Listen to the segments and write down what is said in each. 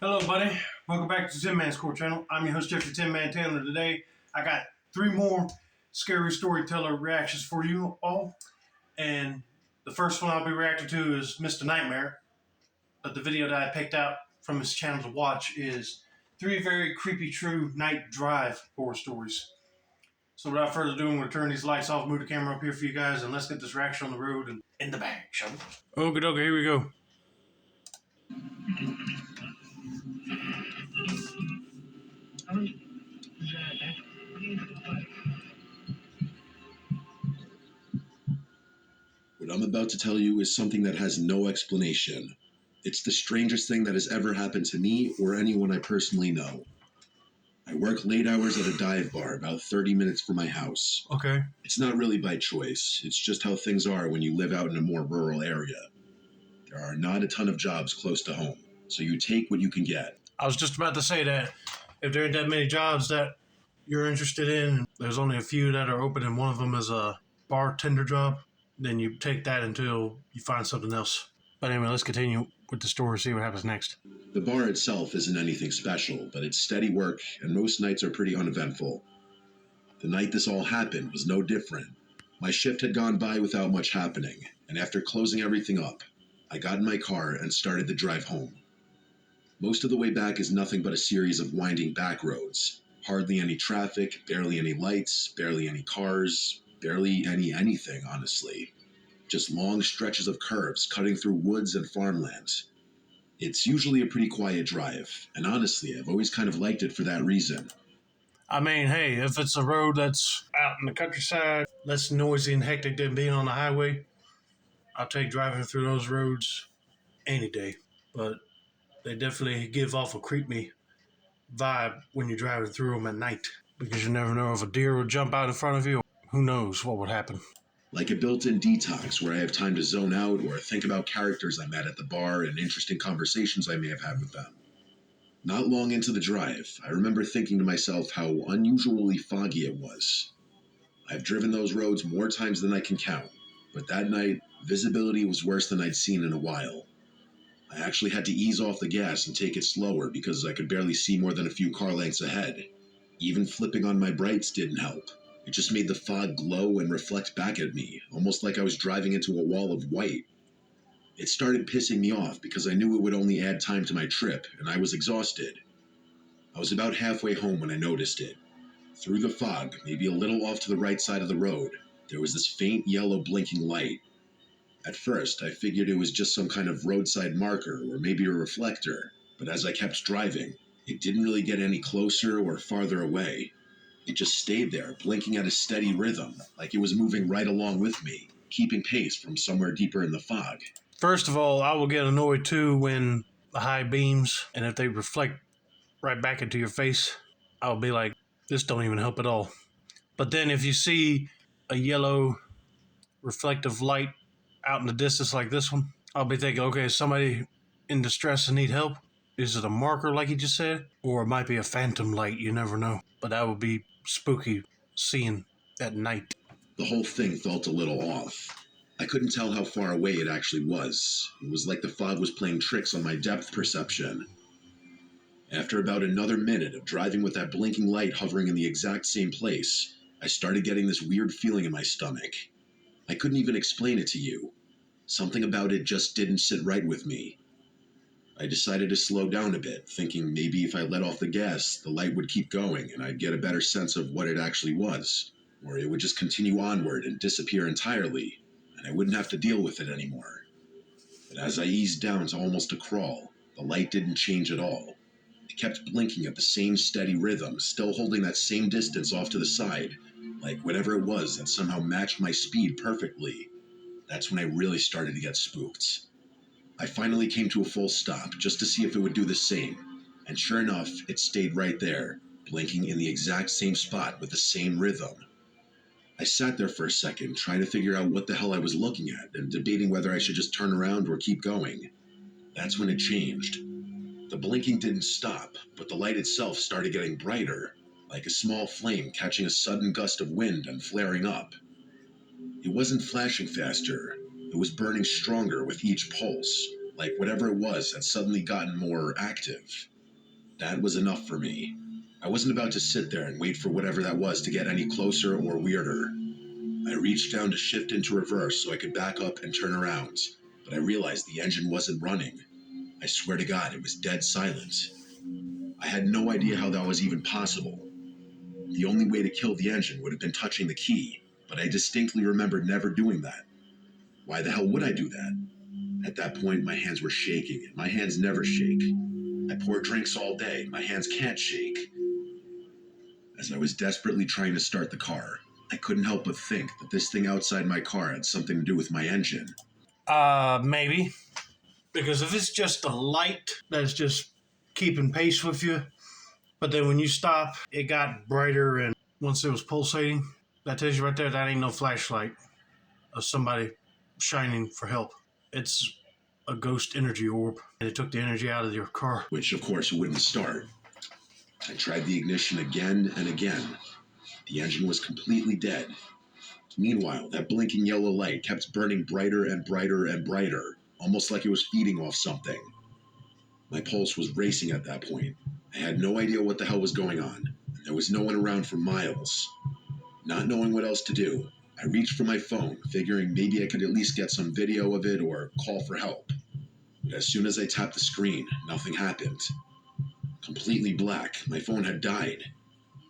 Hello, buddy. Welcome back to Tin Man's Core Channel. I'm your host, Jeffrey Tin Man Taylor. Today, I got 3 more scary storyteller reactions for you all. And the first one I'll be reacting to is Mr. Nightmare. But the video that I picked out from his channel to watch is 3 very creepy, true night drive horror stories. So without further ado, I'm going to turn these lights off, move the camera up here for you guys, and let's get this reaction on the road and in the bag, shall we? Okay, here we go. What I'm about to tell you is something that has no explanation. It's the strangest thing that has ever happened to me or anyone I personally know. I work late hours at a dive bar about 30 minutes from my house. Okay. It's not really by choice, it's just how things are when you live out in a more rural area. There are not a ton of jobs close to home, so you take what you can get. I was just about to say that if there ain't that many jobs that you're interested in, there's only a few that are open and one of them is a bartender job, then you take that until you find something else. But anyway, let's continue with the story and see what happens next. The bar itself isn't anything special, but it's steady work and most nights are pretty uneventful. The night this all happened was no different. My shift had gone by without much happening, and after closing everything up, I got in my car and started the drive home. Most of the way back is nothing but a series of winding back roads. Hardly any traffic, barely any lights, barely any cars, barely anything, honestly. Just long stretches of curves cutting through woods and farmland. It's usually a pretty quiet drive, and honestly, I've always kind of liked it for that reason. I mean, hey, if it's a road that's out in the countryside, less noisy and hectic than being on the highway, I'll take driving through those roads any day. But they definitely give off a creepy vibe when you're driving through them at night, because you never know if a deer would jump out in front of you. Who knows what would happen. Like a built-in detox where I have time to zone out or think about characters I met at the bar and interesting conversations I may have had with them. Not long into the drive, I remember thinking to myself how unusually foggy it was. I've driven those roads more times than I can count, but that night, visibility was worse than I'd seen in a while. I actually had to ease off the gas and take it slower because I could barely see more than a few car lengths ahead. Even flipping on my brights didn't help. It just made the fog glow and reflect back at me, almost like I was driving into a wall of white. It started pissing me off because I knew it would only add time to my trip, and I was exhausted. I was about halfway home when I noticed it. Through the fog, maybe a little off to the right side of the road, there was this faint yellow blinking light. At first, I figured it was just some kind of roadside marker or maybe a reflector, but as I kept driving, it didn't really get any closer or farther away. It just stayed there, blinking at a steady rhythm, like it was moving right along with me, keeping pace from somewhere deeper in the fog. First of all, I will get annoyed too when the high beams, and if they reflect right back into your face, I'll be like, this don't even help at all. But then if you see a yellow reflective light out in the distance like this one, I'll be thinking, okay, is somebody in distress and need help? Is it a marker like you just said? Or it might be a phantom light, you never know. But that would be spooky seeing at night. The whole thing felt a little off. I couldn't tell how far away it actually was. It was like the fog was playing tricks on my depth perception. After about another minute of driving with that blinking light hovering in the exact same place, I started getting this weird feeling in my stomach. I couldn't even explain it to you. Something about it just didn't sit right with me. I decided to slow down a bit, thinking maybe if I let off the gas, the light would keep going and I'd get a better sense of what it actually was, or it would just continue onward and disappear entirely, and I wouldn't have to deal with it anymore. But as I eased down to almost a crawl, the light didn't change at all. It kept blinking at the same steady rhythm, still holding that same distance off to the side, like whatever it was that somehow matched my speed perfectly. That's when I really started to get spooked. I finally came to a full stop just to see if it would do the same, and sure enough, it stayed right there, blinking in the exact same spot with the same rhythm. I sat there for a second, trying to figure out what the hell I was looking at and debating whether I should just turn around or keep going. That's when it changed. The blinking didn't stop, but the light itself started getting brighter, like a small flame catching a sudden gust of wind and flaring up. It wasn't flashing faster, it was burning stronger with each pulse, like whatever it was had suddenly gotten more active. That was enough for me. I wasn't about to sit there and wait for whatever that was to get any closer or weirder. I reached down to shift into reverse so I could back up and turn around, but I realized the engine wasn't running. I swear to God, it was dead silent. I had no idea how that was even possible. The only way to kill the engine would have been touching the key, but I distinctly remembered never doing that. Why the hell would I do that? At that point, my hands were shaking, and my hands never shake. I pour drinks all day, my hands can't shake. As I was desperately trying to start the car, I couldn't help but think that this thing outside my car had something to do with my engine. Maybe. Because if it's just a light that's just keeping pace with you, but then when you stop, it got brighter, and once it was pulsating, that tells you right there that ain't no flashlight of somebody shining for help. It's a ghost energy orb, and it took the energy out of your car. Which, of course, wouldn't start. I tried the ignition again and again. The engine was completely dead. Meanwhile, that blinking yellow light kept burning brighter and brighter and brighter, almost like it was feeding off something. My pulse was racing at that point. I had no idea what the hell was going on, and there was no one around for miles. Not knowing what else to do, I reached for my phone, figuring maybe I could at least get some video of it or call for help. But as soon as I tapped the screen, nothing happened. Completely black, my phone had died.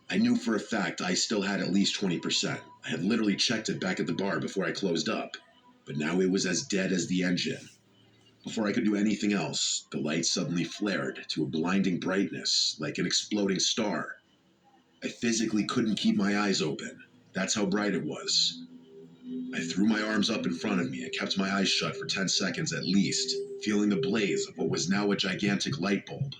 I knew for a fact I still had at least 20%. I had literally checked it back at the bar before I closed up, but now it was as dead as the engine. Before I could do anything else, the light suddenly flared to a blinding brightness, like an exploding star. I physically couldn't keep my eyes open. That's how bright it was. I threw my arms up in front of me and kept my eyes shut for 10 seconds at least, feeling the blaze of what was now a gigantic light bulb.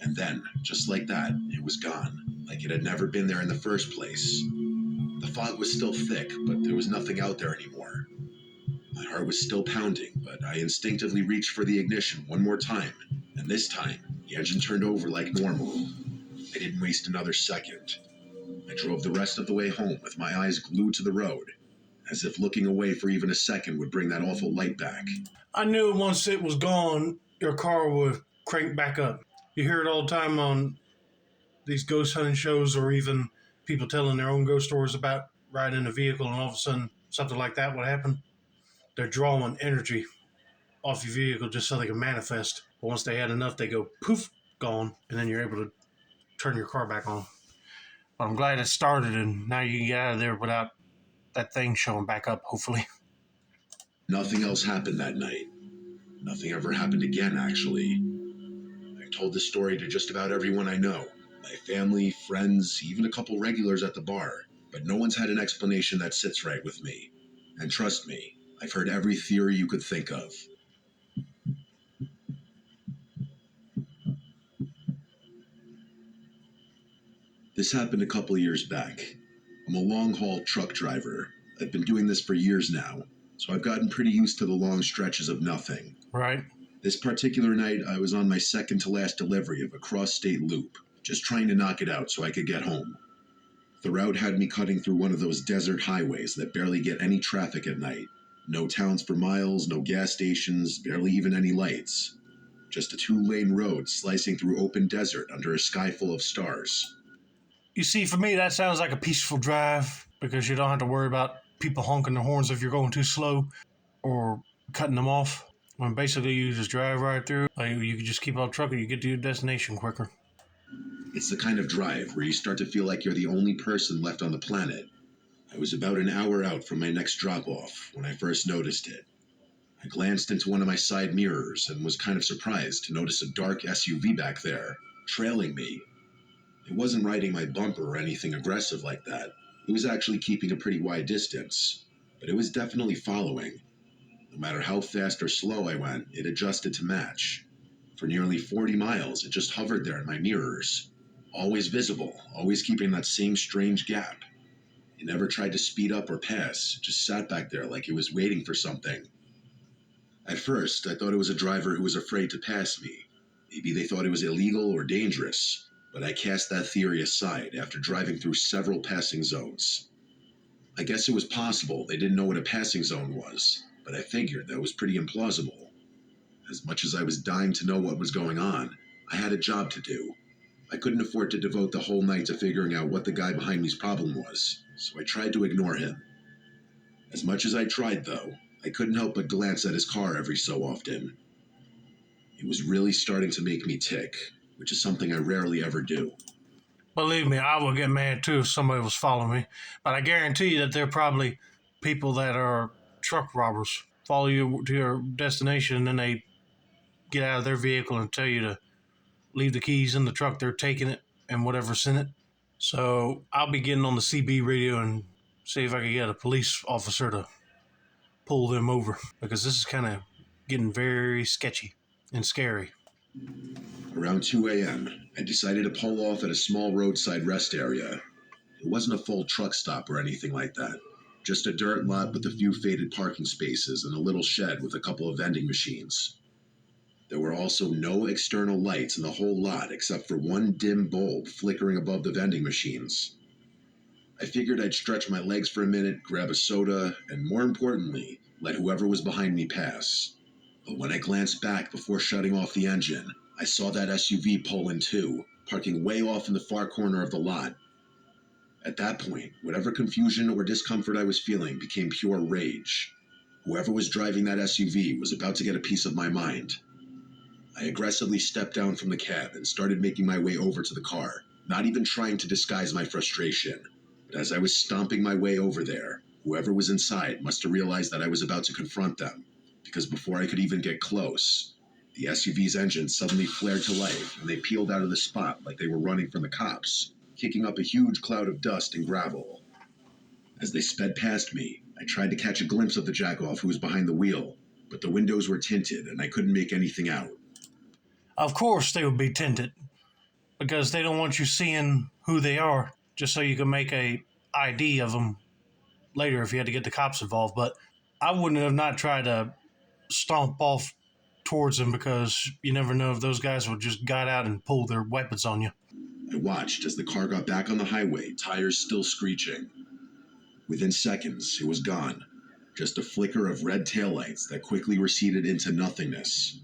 And then, just like that, it was gone, like it had never been there in the first place. The fog was still thick, but there was nothing out there anymore. My heart was still pounding, but I instinctively reached for the ignition one more time, and this time, the engine turned over like normal. I didn't waste another second. I drove the rest of the way home with my eyes glued to the road, as if looking away for even a second would bring that awful light back. I knew once it was gone, your car would crank back up. You hear it all the time on these ghost hunting shows, or even people telling their own ghost stories about riding a vehicle and all of a sudden something like that would happen. They're drawing energy off your vehicle just so they can manifest. But once they had enough, they go poof, gone, and then you're able to turn your car back on. But I'm glad it started, and now you can get out of there without that thing showing back up, hopefully. Nothing else happened that night. Nothing ever happened again, actually. I've told this story to just about everyone I know. My family, friends, even a couple regulars at the bar. But no one's had an explanation that sits right with me. And trust me, I've heard every theory you could think of. This happened a couple of years back. I'm a long-haul truck driver. I've been doing this for years now, so I've gotten pretty used to the long stretches of nothing. Right. This particular night, I was on my second-to-last delivery of a cross-state loop, just trying to knock it out so I could get home. The route had me cutting through one of those desert highways that barely get any traffic at night. No towns for miles, no gas stations, barely even any lights. Just a 2-lane road slicing through open desert under a sky full of stars. You see, for me, that sounds like a peaceful drive because you don't have to worry about people honking their horns if you're going too slow or cutting them off. When basically you just drive right through, you can just keep on trucking, you get to your destination quicker. It's the kind of drive where you start to feel like you're the only person left on the planet. I was about an hour out from my next drop-off when I first noticed it. I glanced into one of my side mirrors and was kind of surprised to notice a dark SUV back there, trailing me. It wasn't riding my bumper or anything aggressive like that. It was actually keeping a pretty wide distance, but it was definitely following. No matter how fast or slow I went, it adjusted to match. For nearly 40 miles, it just hovered there in my mirrors. Always visible, always keeping that same strange gap. It never tried to speed up or pass, just sat back there like it was waiting for something. At first, I thought it was a driver who was afraid to pass me. Maybe they thought it was illegal or dangerous. But I cast that theory aside after driving through several passing zones. I guess it was possible they didn't know what a passing zone was, but I figured that was pretty implausible. As much as I was dying to know what was going on, I had a job to do. I couldn't afford to devote the whole night to figuring out what the guy behind me's problem was, so I tried to ignore him. As much as I tried, though, I couldn't help but glance at his car every so often. It was really starting to make me tick, which is something I rarely ever do. Believe me, I would get mad too if somebody was following me. But I guarantee you that they're probably people that are truck robbers. Follow you to your destination and then they get out of their vehicle and tell you to leave the keys in the truck. They're taking it and whatever's in it. So I'll be getting on the CB radio and see if I can get a police officer to pull them over, because this is kind of getting very sketchy and scary. Around 2 a.m., I decided to pull off at a small roadside rest area. It wasn't a full truck stop or anything like that, just a dirt lot with a few faded parking spaces and a little shed with a couple of vending machines. There were also no external lights in the whole lot except for one dim bulb flickering above the vending machines. I figured I'd stretch my legs for a minute, grab a soda, and more importantly, let whoever was behind me pass. But when I glanced back before shutting off the engine, I saw that SUV pull in too, parking way off in the far corner of the lot. At that point, whatever confusion or discomfort I was feeling became pure rage. Whoever was driving that SUV was about to get a piece of my mind. I aggressively stepped down from the cab and started making my way over to the car, not even trying to disguise my frustration. But as I was stomping my way over there, whoever was inside must have realized that I was about to confront them, because before I could even get close, the SUV's engine suddenly flared to life and they peeled out of the spot like they were running from the cops, kicking up a huge cloud of dust and gravel. As they sped past me, I tried to catch a glimpse of the jackoff who was behind the wheel, but the windows were tinted and I couldn't make anything out. Of course they would be tinted, because they don't want you seeing who they are, just so you can make a ID of them later if you had to get the cops involved. But I wouldn't have not tried to stomp off towards them, because you never know if those guys would just got out and pull their weapons on you. I watched as the car got back on the highway, tires still screeching. Within seconds, it was gone. Just a flicker of red taillights that quickly receded into nothingness.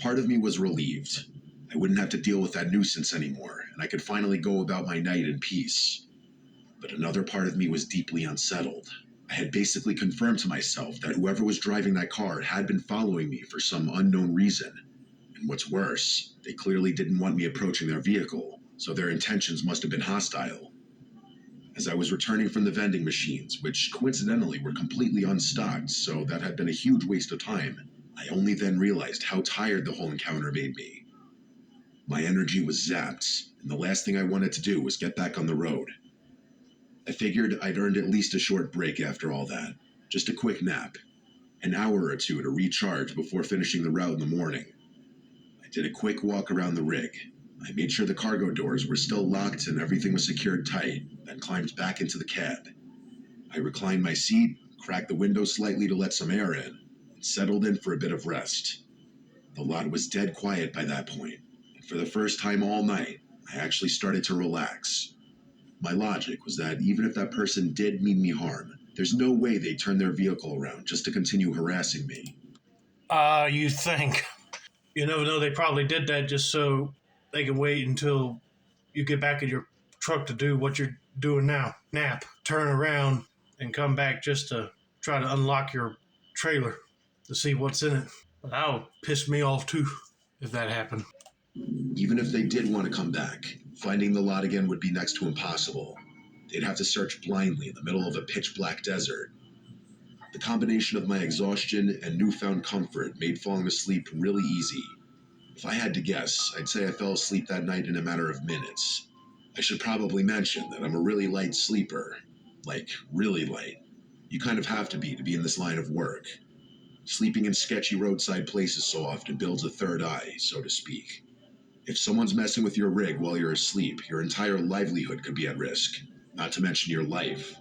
Part of me was relieved. I wouldn't have to deal with that nuisance anymore, and I could finally go about my night in peace. But another part of me was deeply unsettled. I had basically confirmed to myself that whoever was driving that car had been following me for some unknown reason. And what's worse, they clearly didn't want me approaching their vehicle, so their intentions must have been hostile. As I was returning from the vending machines, which coincidentally were completely unstocked, so that had been a huge waste of time, I only then realized how tired the whole encounter made me. My energy was zapped, and the last thing I wanted to do was get back on the road. I figured I'd earned at least a short break after all that, just a quick nap, an hour or two to recharge before finishing the route in the morning. I did a quick walk around the rig. I made sure the cargo doors were still locked and everything was secured tight, then climbed back into the cab. I reclined my seat, cracked the window slightly to let some air in, and settled in for a bit of rest. The lot was dead quiet by that point, and for the first time all night, I actually started to relax. My logic was that even if that person did mean me harm, there's no way they'd turn their vehicle around just to continue harassing me. You think. You never know, they probably did that just so they can wait until you get back in your truck to do what you're doing now. Nap, turn around, and come back just to try to unlock your trailer to see what's in it. But that would piss me off too if that happened. Even if they did want to come back, finding the lot again would be next to impossible. They'd have to search blindly in the middle of a pitch-black desert. The combination of my exhaustion and newfound comfort made falling asleep really easy. If I had to guess, I'd say I fell asleep that night in a matter of minutes. I should probably mention that I'm a really light sleeper. Like, really light. You kind of have to be in this line of work. Sleeping in sketchy roadside places so often builds a third eye, so to speak. If someone's messing with your rig while you're asleep, your entire livelihood could be at risk, not to mention your life.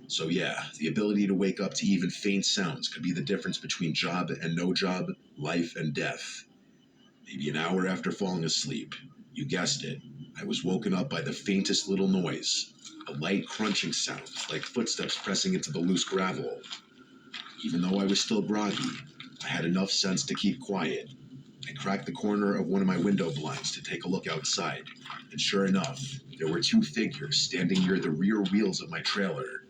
So yeah, the ability to wake up to even faint sounds could be the difference between job and no job, life and death. Maybe an hour after falling asleep, you guessed it, I was woken up by the faintest little noise, a light crunching sound, like footsteps pressing into the loose gravel. Even though I was still groggy, I had enough sense to keep quiet. I cracked the corner of one of my window blinds to take a look outside, and sure enough, there were two figures standing near the rear wheels of my trailer.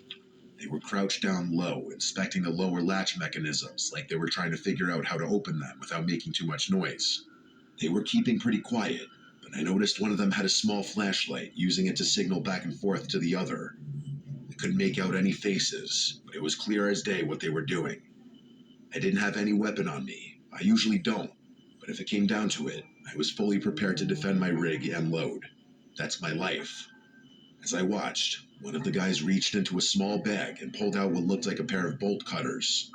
They were crouched down low, inspecting the lower latch mechanisms like they were trying to figure out how to open them without making too much noise. They were keeping pretty quiet, but I noticed one of them had a small flashlight, using it to signal back and forth to the other. I couldn't make out any faces, but it was clear as day what they were doing. I didn't have any weapon on me. I usually don't, but if it came down to it, I was fully prepared to defend my rig and load. That's my life. As I watched, one of the guys reached into a small bag and pulled out what looked like a pair of bolt cutters.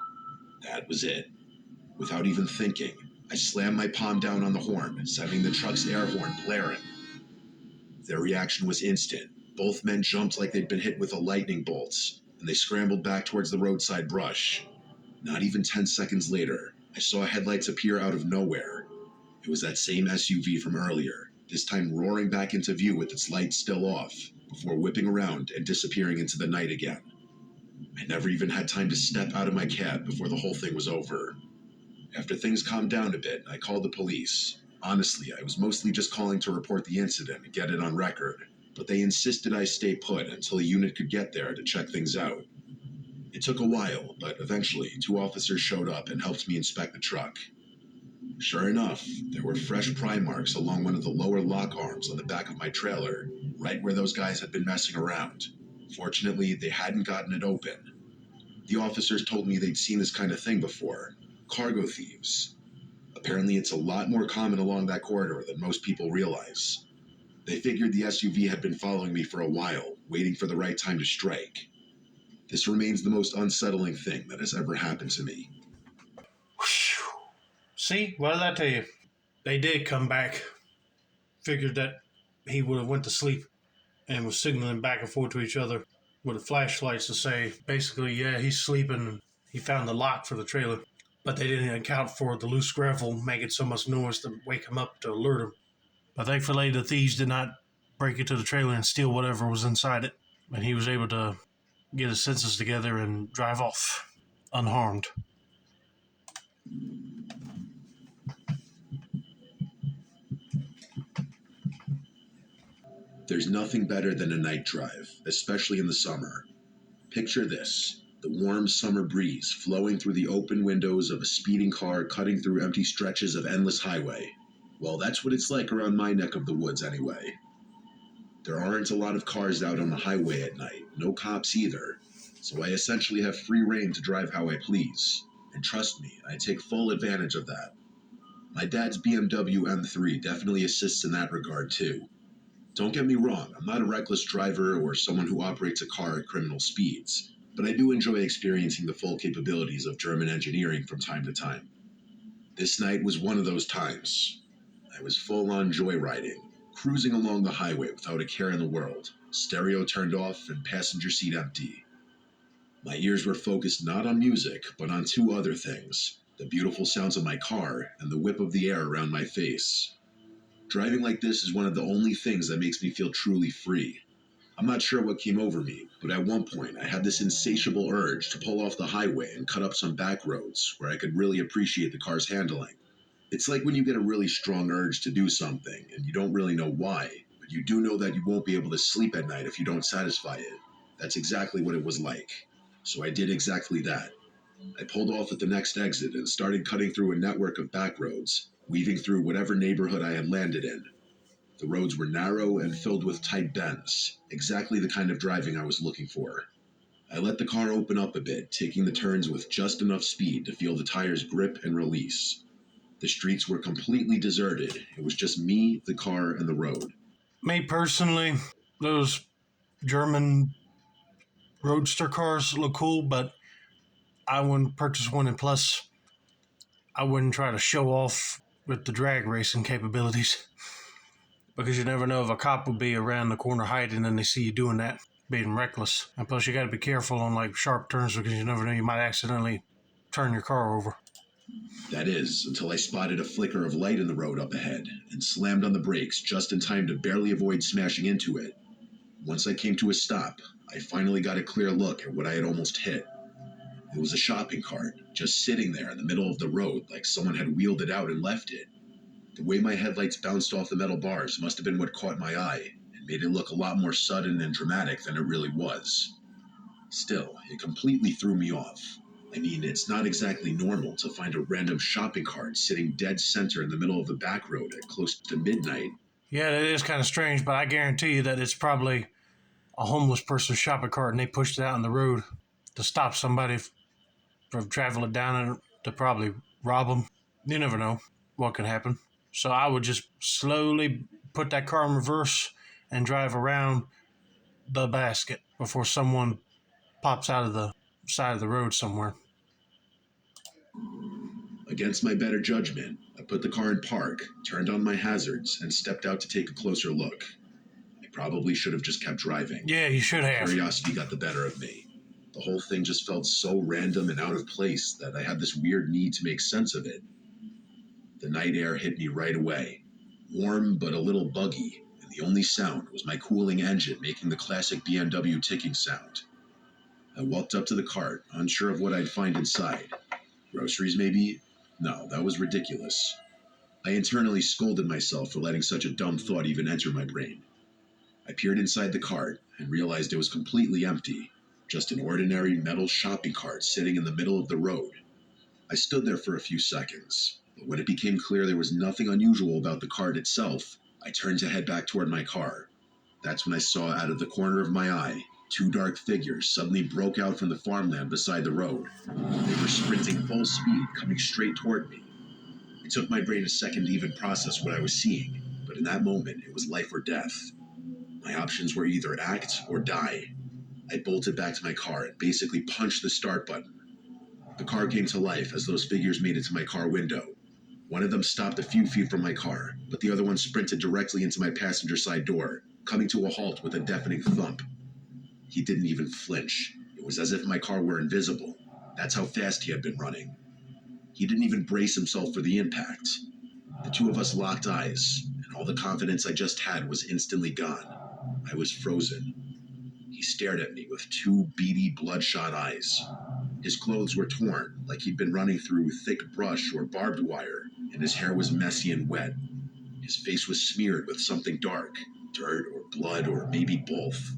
That was it. Without even thinking, I slammed my palm down on the horn, sending the truck's air horn blaring. Their reaction was instant. Both men jumped like they'd been hit with a lightning bolt, and they scrambled back towards the roadside brush. Not even 10 seconds later, I saw headlights appear out of nowhere. It was that same SUV from earlier, this time roaring back into view with its lights still off, before whipping around and disappearing into the night again. I never even had time to step out of my cab before the whole thing was over. After things calmed down a bit, I called the police. Honestly, I was mostly just calling to report the incident and get it on record, but they insisted I stay put until a unit could get there to check things out. It took a while, but eventually 2 officers showed up and helped me inspect the truck. Sure enough, there were fresh pry marks along one of the lower lock arms on the back of my trailer, right where those guys had been messing around. Fortunately, they hadn't gotten it open. The officers told me they'd seen this kind of thing before. Cargo thieves. Apparently it's a lot more common along that corridor than most people realize. They figured the SUV had been following me for a while, waiting for the right time to strike. This remains the most unsettling thing that has ever happened to me. Whew. See, what did I tell you? They did come back. Figured that he would have went to sleep and was signaling back and forth to each other with the flashlights to say, basically, yeah, he's sleeping. He found the lock for the trailer. But they didn't account for the loose gravel making so much noise to wake him up to alert him. But thankfully, the thieves did not break into the trailer and steal whatever was inside it. And he was able to get his senses together and drive off unharmed. There's nothing better than a night drive, especially in the summer. Picture this: the warm summer breeze flowing through the open windows of a speeding car cutting through empty stretches of endless highway. Well, that's what it's like around my neck of the woods anyway. There aren't a lot of cars out on the highway at night, no cops either, so I essentially have free rein to drive how I please. And trust me, I take full advantage of that. My dad's BMW M3 definitely assists in that regard too. Don't get me wrong, I'm not a reckless driver or someone who operates a car at criminal speeds, but I do enjoy experiencing the full capabilities of German engineering from time to time. This night was one of those times. I was full-on joyriding, cruising along the highway without a care in the world, stereo turned off and passenger seat empty. My ears were focused not on music, but on 2 other things: the beautiful sounds of my car and the whip of the air around my face. Driving like this is one of the only things that makes me feel truly free. I'm not sure what came over me, but at one point I had this insatiable urge to pull off the highway and cut up some back roads where I could really appreciate the car's handling. It's like when you get a really strong urge to do something and you don't really know why, but you do know that you won't be able to sleep at night if you don't satisfy it. That's exactly what it was like. So I did exactly that. I pulled off at the next exit and started cutting through a network of back roads, weaving through whatever neighborhood I had landed in. The roads were narrow and filled with tight bends, exactly the kind of driving I was looking for. I let the car open up a bit, taking the turns with just enough speed to feel the tires grip and release. The streets were completely deserted. It was just me, the car, and the road. Me personally, those German roadster cars look cool, but I wouldn't purchase one, and plus, I wouldn't try to show off with the drag racing capabilities. Because you never know if a cop will be around the corner hiding and they see you doing that, being reckless. And plus, you got to be careful on like sharp turns because you never know, you might accidentally turn your car over. That is, until I spotted a flicker of light in the road up ahead and slammed on the brakes just in time to barely avoid smashing into it. Once I came to a stop, I finally got a clear look at what I had almost hit. It was a shopping cart, just sitting there in the middle of the road like someone had wheeled it out and left it. The way my headlights bounced off the metal bars must have been what caught my eye and made it look a lot more sudden and dramatic than it really was. Still, it completely threw me off. I mean, it's not exactly normal to find a random shopping cart sitting dead center in the middle of the back road at close to midnight. Yeah, that is kind of strange, but I guarantee you that it's probably a homeless person's shopping cart and they pushed it out in the road to stop somebody from traveling down it to probably rob them. You never know what could happen. So I would just slowly put that car in reverse and drive around the basket before someone pops out of the side of the road somewhere. Against my better judgment, I put the car in park, turned on my hazards, and stepped out to take a closer look. I probably should have just kept driving. Yeah, you should have. Curiosity got the better of me. The whole thing just felt so random and out of place that I had this weird need to make sense of it. The night air hit me right away, warm but a little buggy, and the only sound was my cooling engine making the classic BMW ticking sound. I walked up to the cart, unsure of what I'd find inside. Groceries, maybe? No, that was ridiculous. I internally scolded myself for letting such a dumb thought even enter my brain. I peered inside the cart and realized it was completely empty, just an ordinary metal shopping cart sitting in the middle of the road. I stood there for a few seconds, but when it became clear there was nothing unusual about the cart itself, I turned to head back toward my car. That's when I saw out of the corner of my eye, two dark figures suddenly broke out from the farmland beside the road. They were sprinting full speed, coming straight toward me. It took my brain a second to even process what I was seeing, but in that moment, it was life or death. My options were either act or die. I bolted back to my car and basically punched the start button. The car came to life as those figures made it to my car window. One of them stopped a few feet from my car, but the other one sprinted directly into my passenger side door, coming to a halt with a deafening thump. He didn't even flinch. It was as if my car were invisible. That's how fast he had been running. He didn't even brace himself for the impact. The two of us locked eyes, and all the confidence I just had was instantly gone. I was frozen. He stared at me with two beady, bloodshot eyes. His clothes were torn, like he'd been running through thick brush or barbed wire, and his hair was messy and wet. His face was smeared with something dark, dirt or blood or maybe both.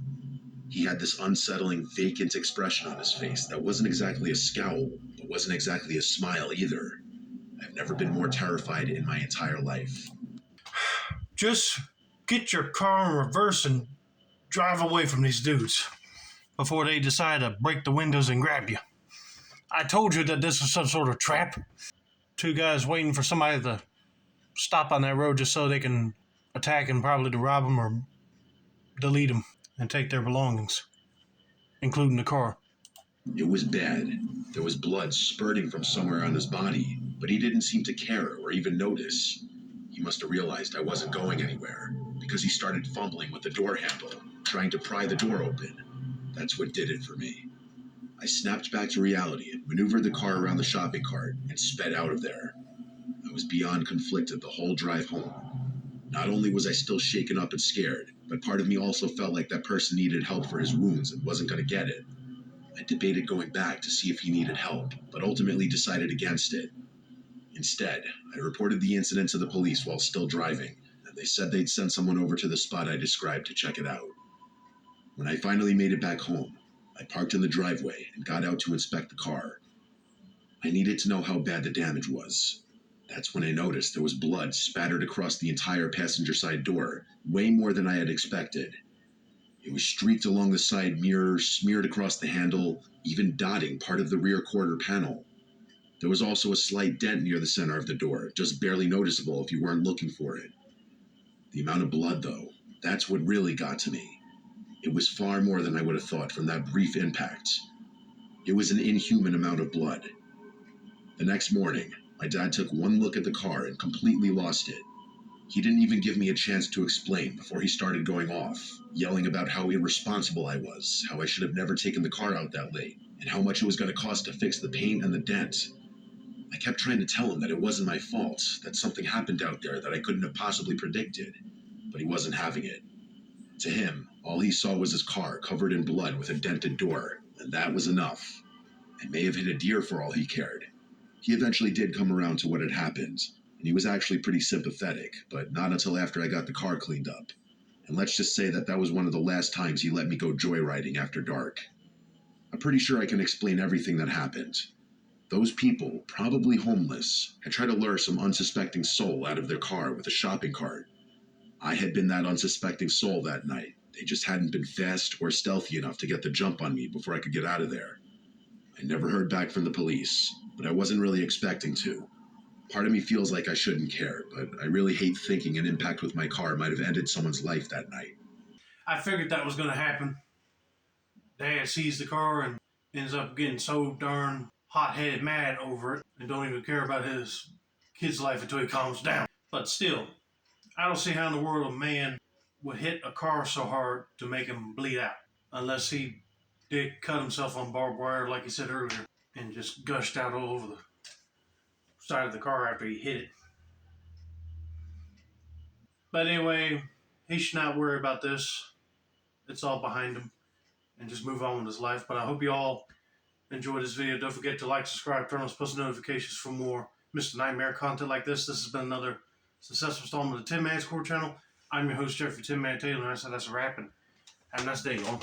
He had this unsettling, vacant expression on his face that wasn't exactly a scowl, but wasn't exactly a smile either. I've never been more terrified in my entire life. Just get your car in reverse and drive away from these dudes before they decide to break the windows and grab you. I told you that this was some sort of trap. Two guys waiting for somebody to stop on that road just so they can attack and probably to rob them or delete them and take their belongings, including the car. It was bad. There was blood spurting from somewhere on his body, but he didn't seem to care or even notice. He must have realized I wasn't going anywhere, because he started fumbling with the door handle, trying to pry the door open. That's what did it for me. I snapped back to reality, maneuvered the car around the shopping cart, and sped out of there. I was beyond conflicted the whole drive home. Not only was I still shaken up and scared, but part of me also felt like that person needed help for his wounds and wasn't going to get it. I debated going back to see if he needed help, but ultimately decided against it. Instead, I reported the incident to the police while still driving, and they said they'd send someone over to the spot I described to check it out. When I finally made it back home, I parked in the driveway and got out to inspect the car. I needed to know how bad the damage was. That's when I noticed there was blood spattered across the entire passenger side door, way more than I had expected. It was streaked along the side mirror, smeared across the handle, even dotting part of the rear quarter panel. There was also a slight dent near the center of the door, just barely noticeable if you weren't looking for it. The amount of blood, though, that's what really got to me. It was far more than I would have thought from that brief impact. It was an inhuman amount of blood. The next morning, my dad took one look at the car and completely lost it. He didn't even give me a chance to explain before he started going off, yelling about how irresponsible I was, how I should have never taken the car out that late, and how much it was going to cost to fix the paint and the dent. I kept trying to tell him that it wasn't my fault, that something happened out there that I couldn't have possibly predicted, but he wasn't having it. To him, all he saw was his car covered in blood with a dented door, and that was enough. I may have hit a deer for all he cared. He eventually did come around to what had happened, and he was actually pretty sympathetic, but not until after I got the car cleaned up. And let's just say that was one of the last times he let me go joyriding after dark. I'm pretty sure I can explain everything that happened. Those people, probably homeless, had tried to lure some unsuspecting soul out of their car with a shopping cart. I had been that unsuspecting soul that night. They just hadn't been fast or stealthy enough to get the jump on me before I could get out of there. I never heard back from the police, but I wasn't really expecting to. Part of me feels like I shouldn't care, but I really hate thinking an impact with my car might have ended someone's life that night. I figured that was going to happen. Dad sees the car and ends up getting so darn hot-headed mad over it and don't even care about his kid's life until he calms down. But still, I don't see how in the world a man would hit a car so hard to make him bleed out. Unless he did cut himself on barbed wire, like he said earlier, and just gushed out all over the side of the car after he hit it. But anyway, he should not worry about this. It's all behind him and just move on with his life. But I hope you all enjoyed this video. Don't forget to like, subscribe, turn on post notifications for more Mr. Nightmare content like this. This has been another successful installment of the Tin Man's Court channel. I'm your host, Jeffrey Tin Man Taylor, and I said that's a wrap, and have a nice day, y'all.